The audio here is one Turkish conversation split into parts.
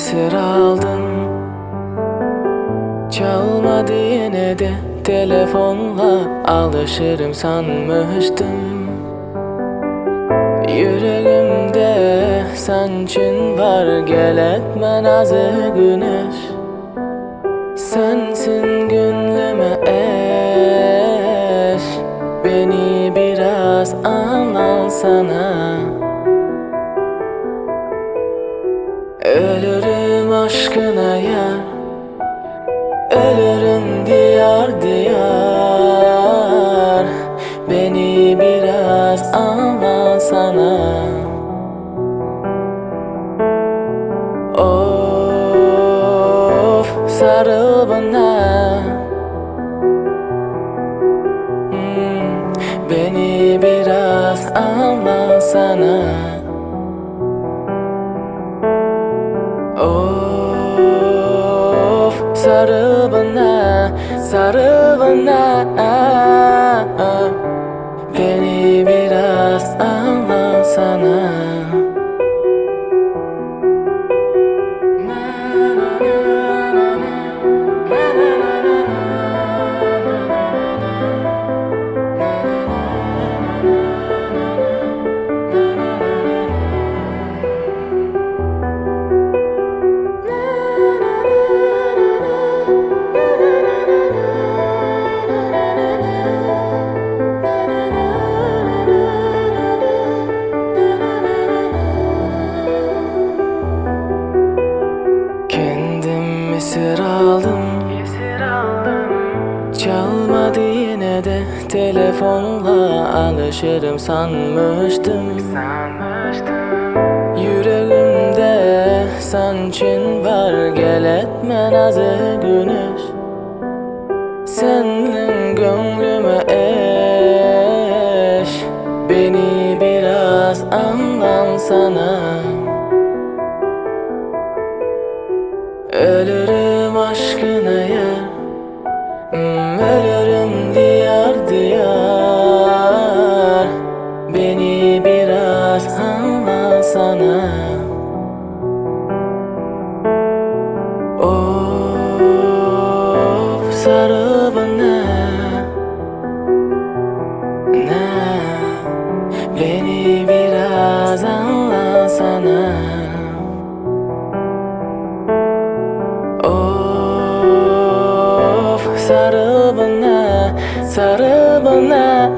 esir aldım. Çalmadı yine de telefonla, alışırım sanmıştım. Yüreğimde sen için var, gel etme nazı güneş. Sensin gönlüme eş, beni biraz anlasana. Ölürüm aşkına yar, ölürüm diyar diyar. Beni biraz anlasana. Of, sarıl bana. Beni biraz anlasana. Of, sarıl bana, sarıl bana. Beni biraz anlasana. Esir aldım. Çalmadı yine de telefonla, alışırım sanmıştım. Yüreğimde sen için var, gel etme nazı güneş. Senin gönlüme eş, beni biraz anlansana. Ölürüm aşkına yar, ölürüm diyar diyar. Beni biraz anlasana. Of, sarıl bana. Beni biraz anlasana. Of, sarıl bana, sarıl bana.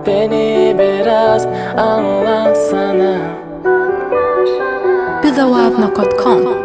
Beni biraz anlasana. BIZOWAZ.com